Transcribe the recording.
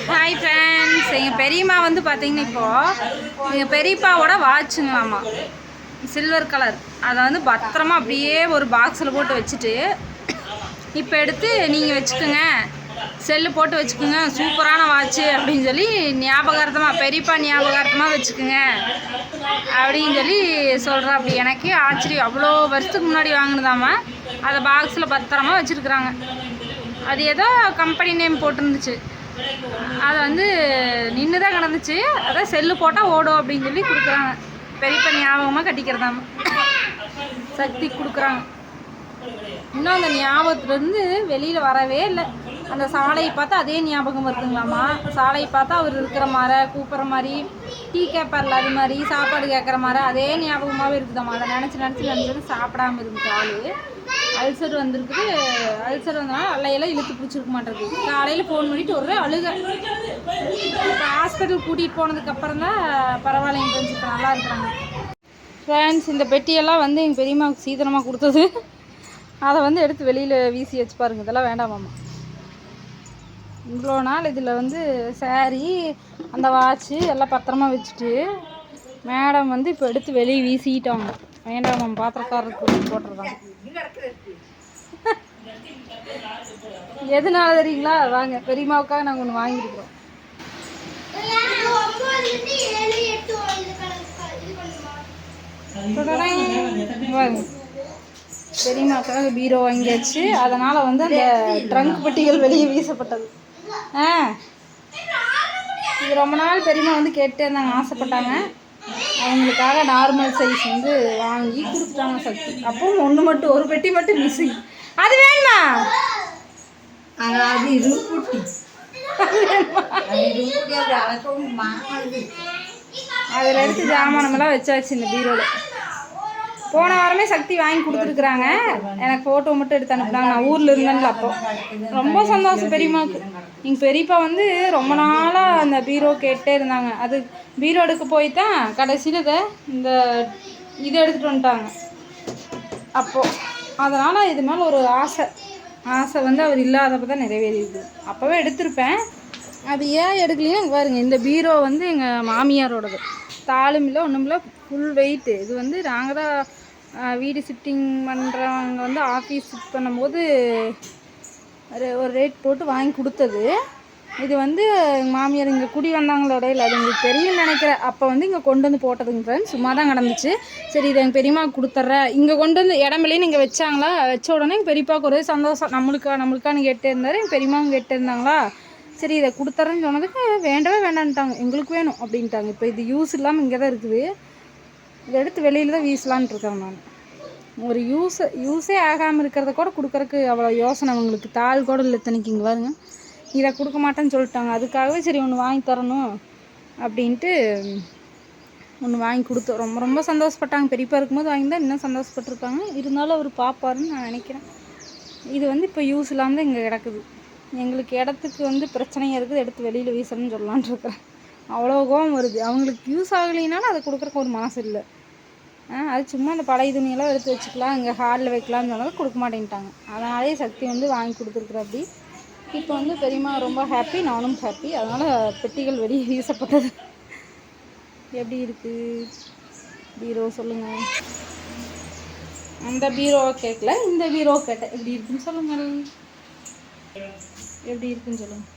Hi friends, எங்கள் பெரியம்மா வந்து பார்த்தீங்கன்னா இப்போது எங்கள் பெரியப்பாவோட வாட்சுங்களாம்மா, சில்வர் கலர். அதை வந்து பத்திரமா அப்படியே ஒரு பாக்ஸில் போட்டு வச்சுட்டு இப்போ எடுத்து நீங்கள் வச்சுக்கோங்க, செல்லு போட்டு வச்சுக்கோங்க, சூப்பரான வாட்சு அப்படின்னு சொல்லி ஞாபகார்த்தமாக, பெரியப்பா ஞாபகார்த்தமாக வச்சுக்கோங்க அப்படின்னு சொல்லி சொல்கிறா. அப்படி எனக்கே ஆச்சரியம். அவ்வளோ வருஷத்துக்கு முன்னாடி வாங்கினதாம்மா, அதை பாக்ஸில் பத்திரமா வச்சுருக்குறாங்க. அது ஏதோ கம்பெனி நேம் போட்டிருந்துச்சு. அதை வந்து நின்று தான் கிடந்துச்சு. அதான் செல்லு போட்டால் ஓடும் அப்படின்னு சொல்லி கொடுக்குறாங்க. பெரியப்பா ஞாபகமாக கட்டிக்கிறதாம சக்தி கொடுக்குறாங்க. இன்னும் அந்த ஞாபகத்துலேருந்து வெளியில் வரவே இல்லை. அந்த சாலையை பார்த்தா அதே ஞாபகம் வருதுங்களாம்மா. சாலையை பார்த்தா அவர் இருக்கிற மாதிரி, கூப்பிட்ற மாதிரி, டீ கேட்பார்ல அது மாதிரி, சாப்பாடு கேட்குற மாதிரி அதே ஞாபகமாகவே இருக்குதாம்மா. அதை நினச்சி சாப்பிடாமல் இருந்துச்சு. ஆள் அல்சர் வந்திருக்குது. அல்சர் வந்தனால அல்லையெல்லாம் இழுத்து பிடிச்சிருக்க மாட்டேங்குது. காலையில் ஃபோன் பண்ணிவிட்டு ஒரு அழுக. இப்போ ஹாஸ்பிட்டல் கூட்டிகிட்டு போனதுக்கப்புறம் தான் பரவாயில்லைங்க ஃப்ரெண்ட்ஸ், இப்போ நல்லா இருக்கிறாங்க. ஃப்ரெண்ட்ஸ், இந்த பெட்டியெல்லாம் வந்து எங்கள் பெரியம்மாவுக்கு சீதனமாக கொடுத்தது. அதை வந்து எடுத்து வெளியில் வீசி வச்சு பாருங்க. இதெல்லாம் வேண்டாமாம்மா. இவ்வளோ நாள் இதில் வந்து சாரி, அந்த வாட்சு எல்லாம் பத்திரமா வச்சுட்டு மேடம் வந்து இப்போ எடுத்து வெளியே வீசிக்கிட்டாங்க. வேண்டாம், பாத்திரக்காரருக்கு போட்டுருக்காங்க. எதுனால தெரியுங்களா? வாங்க, பெரியம்மாவுக்காக நாங்கள் ஒன்று வாங்கியிருக்கிறோம். பெரியம்மாவுக்காக பீரோ வாங்கியாச்சு. அதனால் வந்து அந்த ட்ரங்க் பெட்டிகள் வெளியே வீசப்பட்டது. இது ரொம்ப நாள் பெரியம்மா வந்து கேட்டே இருந்தாங்க, ஆசைப்பட்டாங்க. அவங்களுக்காக நார்மல் சைஸ் வந்து வாங்கி கொடுத்துட்டாங்க சக்தி. அப்பவும் ஒன்று மட்டும், ஒரு பெட்டி மட்டும் மிஸ்ஸிங். அது வேணுமா? அது இருப்புட்டி. அதில் எடுத்து ஜாமானமெல்லாம் வச்சாச்சு இந்த பீரோவில். போன வாரமே சக்தி வாங்கி கொடுத்துருக்குறாங்க. எனக்கு ஃபோட்டோ மட்டும் எடுத்து அனுப்புனாங்க. நான் ஊரில் இருந்தேன்ல, அப்போ ரொம்ப சந்தோஷம் பெரியம்மாவுக்கு. எங்கள் பெரியப்பா வந்து ரொம்ப நாளாக அந்த பீரோ கேட்டே இருந்தாங்க. அது பீரோ எடுக்க போய் தான் கடைசியில் இந்த இதை எடுத்துகிட்டு வந்துட்டாங்க அப்போது. அதனால் இது மேலே ஒரு ஆசை வந்து அவர் இல்லாதப்போ தான் நிறைவேறிடுது. அப்போவே எடுத்திருப்பேன். அது ஏன் எடுக்கலையும் பாருங்க. இந்த பீரோ வந்து எங்கள் மாமியாரோடது. தாளும் இல்லை, ஒன்றும் இல்லை, ஃபுல் வெயிட்டு. இது வந்து நாங்கள் தான் வீடு ஷிஃப்டிங் பண்ணுறவங்க வந்து ஆஃபீஸ் ஷிஃப்ட் பண்ணும்போது ஒரு ரேட் போட்டு வாங்கி கொடுத்தது. இது வந்து எங்கள் மாமியார் இங்கே குடி வந்தாங்களோட இல்லை, அது உங்களுக்கு தெரியும்னு நினைக்கிறேன். அப்போ வந்து இங்கே கொண்டு வந்து போட்டதுங்க ஃப்ரெண்ட்ஸ். சும்மா தான் கிடந்துச்சு. சரி, இதை எங்கள் பெரியம்மாவுக்கு கொடுத்துட்றேன். இங்கே கொண்டு வந்து இடமில்லைன்னு இங்கே வச்சாங்களா. வச்ச உடனே எங்கள் பெரியப்பாவுக்கு ஒரே சந்தோஷம். நம்மளுக்கான்னு கேட்டே இருந்தார். எங்கள் பெரியம்மாவும் கேட்டே இருந்தாங்களா. சரி, இதை கொடுத்துட்றேன்னு சொன்னதுக்கு வேண்டவே வேண்டான்ட்டாங்க. எங்களுக்கு வேணும் அப்படின்ட்டாங்க. இப்போ இது யூஸ் இல்லாமல் இங்கே தான் இருக்குது. இதை எடுத்து வெளியில் தான் வீசலான்ட்டு இருக்கேன் நான். ஒரு யூஸே ஆகாமல் இருக்கிறத கூட கொடுக்குறக்கு அவ்வளோ யோசனை அவங்களுக்கு. தாள் கூட இல்லை தனிக்கு. இங்கே பாருங்க, இதை கொடுக்க மாட்டேன்னு சொல்லிட்டாங்க. அதுக்காகவே சரி ஒன்று வாங்கி தரணும் அப்படின்ட்டு ஒன்று வாங்கி கொடுத்தோம். ரொம்ப ரொம்ப சந்தோஷப்பட்டாங்க. பெரியப்பா இருக்கும்போது வாங்கி தான் இன்னும் சந்தோஷப்பட்டிருக்காங்க. இருந்தாலும் அவர் பார்ப்பாருன்னு நான் நினைக்கிறேன். இது வந்து இப்போ யூஸ் இல்லாமல் தான் இங்கே கிடக்குது. எங்களுக்கு இடத்துக்கு வந்து பிரச்சனையாக இருக்குது, எடுத்து வெளியில் வீசணும்னு சொல்லலான் இருக்கிறேன். அவ்வளோ கோவம் வருது. அவங்களுக்கு யூஸ் ஆகலைனாலும் அதை கொடுக்குறக்கு ஒரு மனசு இல்லை. அது சும்மா அந்த பழைய துணியெல்லாம் எடுத்து வச்சுக்கலாம், இங்கே ஹாலில் வைக்கலாம்னு சொன்னாலும் கொடுக்க மாட்டேன்ட்டாங்க. அதனாலே சக்தி வந்து வாங்கி கொடுத்துருக்குற. அப்படி இப்போ வந்து பெரியம்மா ரொம்ப ஹாப்பி, நானும் ஹாப்பி. அதனால் பெட்டிகள் வெளியே வீசப்பட்டது. எப்படி இருக்குது பீரோ சொல்லுங்கள். அந்த பீரோ கேட்கல, இந்த பீரோ கேட்டேன். எப்படி இருக்குன்னு சொல்லுங்கள். எப்படி இருக்குன்னு சொல்லுங்கள்.